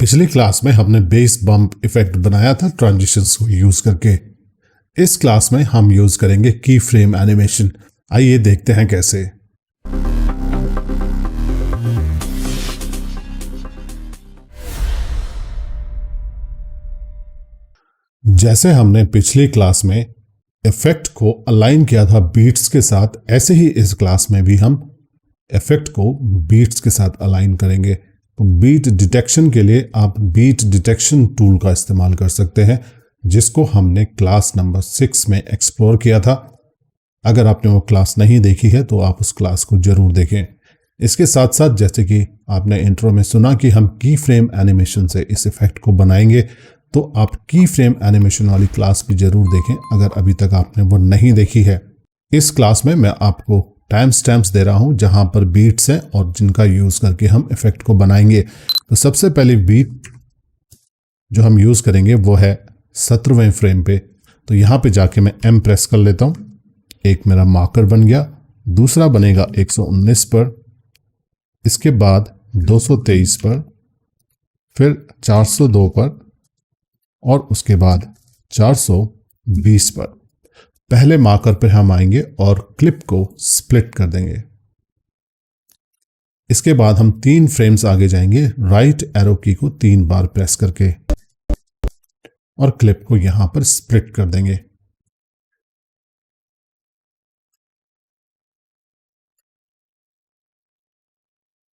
पिछली क्लास में हमने बेस बम्प इफेक्ट बनाया था ट्रांजिशंस को यूज करके। इस क्लास में हम यूज करेंगे की फ्रेम एनिमेशन। आइए देखते हैं कैसे। जैसे हमने पिछली क्लास में इफेक्ट को अलाइन किया था बीट्स के साथ, ऐसे ही इस क्लास में भी हम इफेक्ट को बीट्स के साथ अलाइन करेंगे। तो बीट डिटेक्शन के लिए आप बीट डिटेक्शन टूल का इस्तेमाल कर सकते हैं, जिसको हमने क्लास नंबर 6 में एक्सप्लोर किया था। अगर आपने वो क्लास नहीं देखी है तो आप उस क्लास को जरूर देखें। इसके साथ साथ जैसे कि आपने इंट्रो में सुना कि हम की फ्रेम एनिमेशन से इस इफेक्ट को बनाएंगे, तो आप की फ्रेम एनिमेशन वाली क्लास भी जरूर देखें अगर अभी तक आपने वो नहीं देखी है। इस क्लास में मैं आपको टाइम स्टैम्प्स दे रहा हूं जहां पर बीट्स हैं और जिनका यूज करके हम इफेक्ट को बनाएंगे। तो सबसे पहले बीट जो हम यूज करेंगे वो है 17वें फ्रेम पे। तो यहां पे जाके मैं एम प्रेस कर लेता हूं। एक मेरा मार्कर बन गया, दूसरा बनेगा 119 पर, इसके बाद 223 पर, फिर 402 पर और उसके बाद 420 पर। पहले मार्कर पर हम आएंगे और क्लिप को स्प्लिट कर देंगे। इसके बाद हम 3 फ्रेम्स आगे जाएंगे राइट एरो की को 3 बार प्रेस करके और क्लिप को यहां पर स्प्लिट कर देंगे।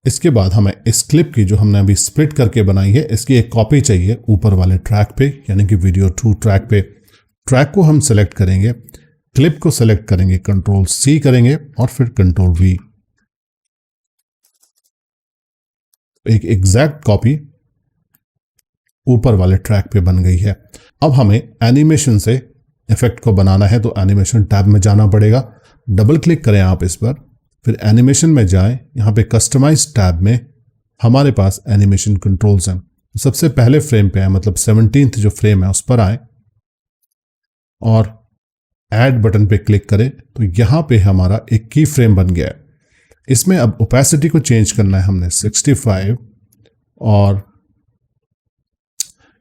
इसके बाद हमें इस क्लिप की जो हमने अभी स्प्लिट करके बनाई है, इसकी एक कॉपी चाहिए ऊपर वाले ट्रैक पे, यानी कि वीडियो 2 ट्रैक पे। ट्रैक को हम सेलेक्ट करेंगे, क्लिप को सेलेक्ट करेंगे, कंट्रोल C करेंगे और फिर कंट्रोल V। एक एग्जैक्ट कॉपी ऊपर वाले ट्रैक पे बन गई है। अब हमें एनिमेशन से इफेक्ट को बनाना है, तो एनिमेशन टैब में जाना पड़ेगा। डबल क्लिक करें आप इस पर, फिर एनिमेशन में जाएं। यहाँ पे कस्टमाइज टैब में हमारे पास एनिमेशन कंट्रोल्स हैं। सबसे पहले फ्रेम पे आए, मतलब 17th जो फ्रेम है उस पर आए और ऐड बटन पे क्लिक करें। तो यहाँ पे हमारा एक की फ्रेम बन गया है। इसमें अब ओपेसिटी को चेंज करना है हमने 65, और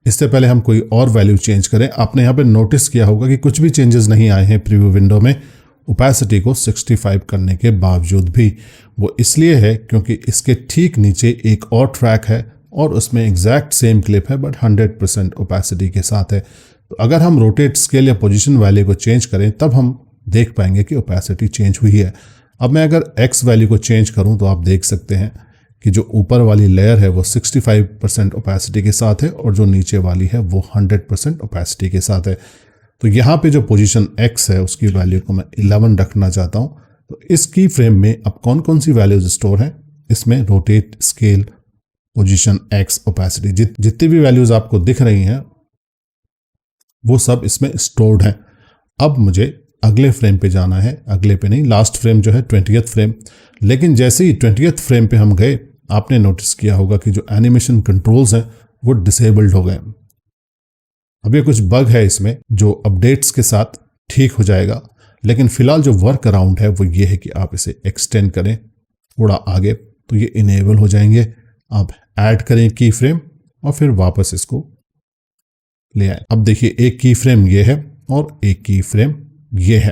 इससे पहले हम कोई और वैल्यू चेंज करें। आपने यहाँ पे नोटिस किया होगा कि कुछ भी चेंजेस नहीं आए हैं प्रीव्यू विंडो में ओपेसिटी को 65 करने के बावजूद भी। वो इसलिए है क्योंकि इसके ठीक नीचे एक और ट्रैक है और उसमें एग्जैक्ट सेम क्लिप है बट 100% ओपेसिटी के साथ है। तो अगर हम रोटेट स्केल या पोजीशन वैल्यू को चेंज करें तब हम देख पाएंगे कि ओपेसिटी चेंज हुई है। अब मैं अगर एक्स वैल्यू को चेंज करूं तो आप देख सकते हैं कि जो ऊपर वाली लेयर है वो 65% ओपेसिटी के साथ है और जो नीचे वाली है वो 100% ओपेसिटी के साथ है। तो यहाँ पे जो पोजीशन x है उसकी वैल्यू को मैं 11 रखना चाहता हूँ। तो इस की फ्रेम में अब कौन कौन सी वैल्यूज स्टोर हैं? इसमें rotate scale, position x, opacity, जितनी भी वैल्यूज आपको दिख रही हैं वो सब इसमें स्टोर्ड हैं। अब मुझे अगले फ्रेम पे जाना है, अगले पे नहीं, लास्ट फ्रेम जो है 20th फ्रेम। लेकिन जैसे ही 20th फ्रेम पे हम गए, आपने नोटिस किया होगा कि जो एनिमेशन कंट्रोल्स हैं वो डिसेबल्ड हो गए। अब ये कुछ बग है इसमें जो अपडेट्स के साथ ठीक हो जाएगा, लेकिन फिलहाल जो वर्क अराउंड है वो ये है कि आप इसे एक्सटेंड करें थोड़ा आगे तो ये इनेबल हो जाएंगे। आप ऐड करें की फ्रेम और फिर वापस इसको ले आए। अब देखिए एक की फ्रेम ये है और एक की फ्रेम ये है,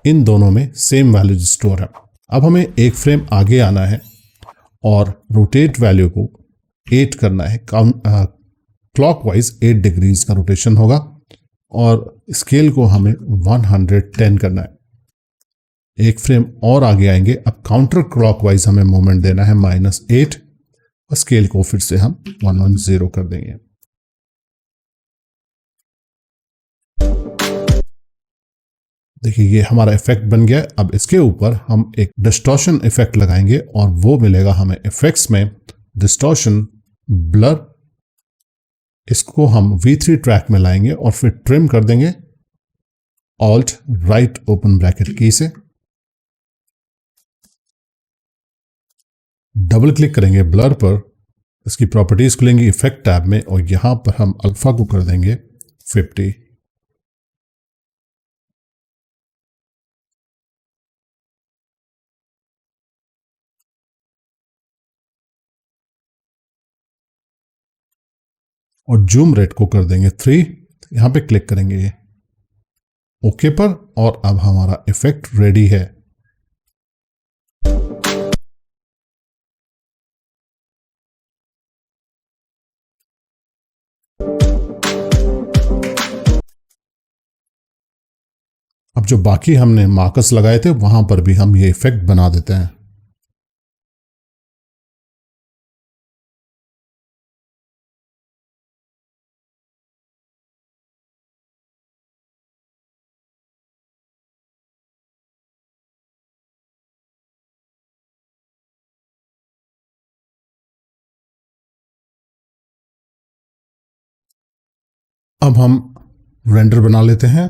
इन दोनों में सेम वैल्यूज स्टोर है। अब हमें एक फ्रेम आगे आना है और रोटेट वैल्यू को 8 करना है। क्लॉकवाइज 8 डिग्रीज का रोटेशन होगा और स्केल को हमें 110 करना है। एक फ्रेम और आगे आएंगे, अब काउंटर क्लॉकवाइज हमें मूवमेंट देना है -8 और स्केल को फिर से हम 110 कर देंगे। देखिए ये हमारा इफेक्ट बन गया। अब इसके ऊपर हम एक डिस्टॉर्शन इफेक्ट लगाएंगे और वो मिलेगा हमें इफेक्ट्स में डिस्टॉर्शन ब्लर। इसको हम V3 ट्रैक में लाएंगे और फिर ट्रिम कर देंगे ऑल्ट राइट ओपन ब्रैकेट की से। डबल क्लिक करेंगे ब्लर पर, इसकी प्रॉपर्टीज खुलेंगी इफेक्ट टैब में और यहां पर हम अल्फा को कर देंगे 50। और जूम रेट को कर देंगे 3। यहाँ पे क्लिक करेंगे ओके पर, और अब हमारा इफेक्ट रेडी है। अब जो बाकी हमने मार्कर्स लगाए थे वहां पर भी हम ये इफेक्ट बना देते हैं। अब हम रेंडर बना लेते हैं।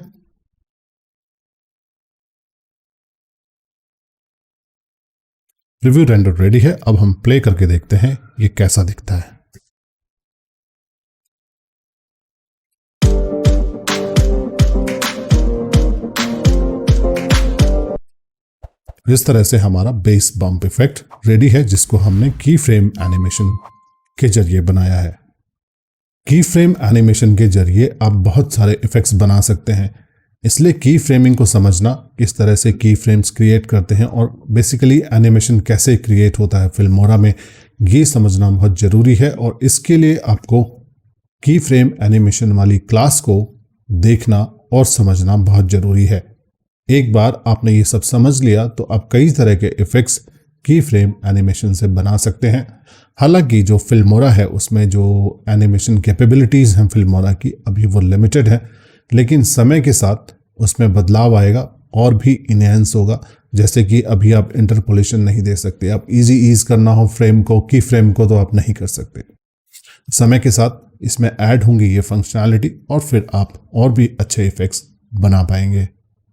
प्रीव्यू रेंडर रेडी है। अब हम प्ले करके देखते हैं ये कैसा दिखता है। इस तरह से हमारा बेस बम्प इफेक्ट रेडी है, जिसको हमने की फ्रेम एनिमेशन के जरिए बनाया है। की फ्रेम एनिमेशन के जरिए आप बहुत सारे इफेक्ट्स बना सकते हैं, इसलिए की फ्रेमिंग को समझना, किस तरह से की फ्रेम्स क्रिएट करते हैं और बेसिकली एनिमेशन कैसे क्रिएट होता है फिल्मोरा में, ये समझना बहुत ज़रूरी है। और इसके लिए आपको की फ्रेम एनिमेशन वाली क्लास को देखना और समझना बहुत ज़रूरी है। एक बार आपने ये सब समझ लिया तो आप कई तरह के इफ़ेक्ट्स की फ्रेम एनिमेशन से बना सकते हैं। हालांकि जो फिल्मोरा है उसमें जो एनिमेशन कैपेबिलिटीज़ हैं फिल्मोरा की, अभी वो लिमिटेड है, लेकिन समय के साथ उसमें बदलाव आएगा और भी इनहेंस होगा। जैसे कि अभी आप इंटरपोलेशन नहीं दे सकते, आप इजी ईज करना हो फ्रेम को, की फ्रेम को, तो आप नहीं कर सकते। समय के साथ इसमें ऐड होंगी ये फंक्शनैलिटी और फिर आप और भी अच्छे इफ़ेक्ट्स बना पाएंगे।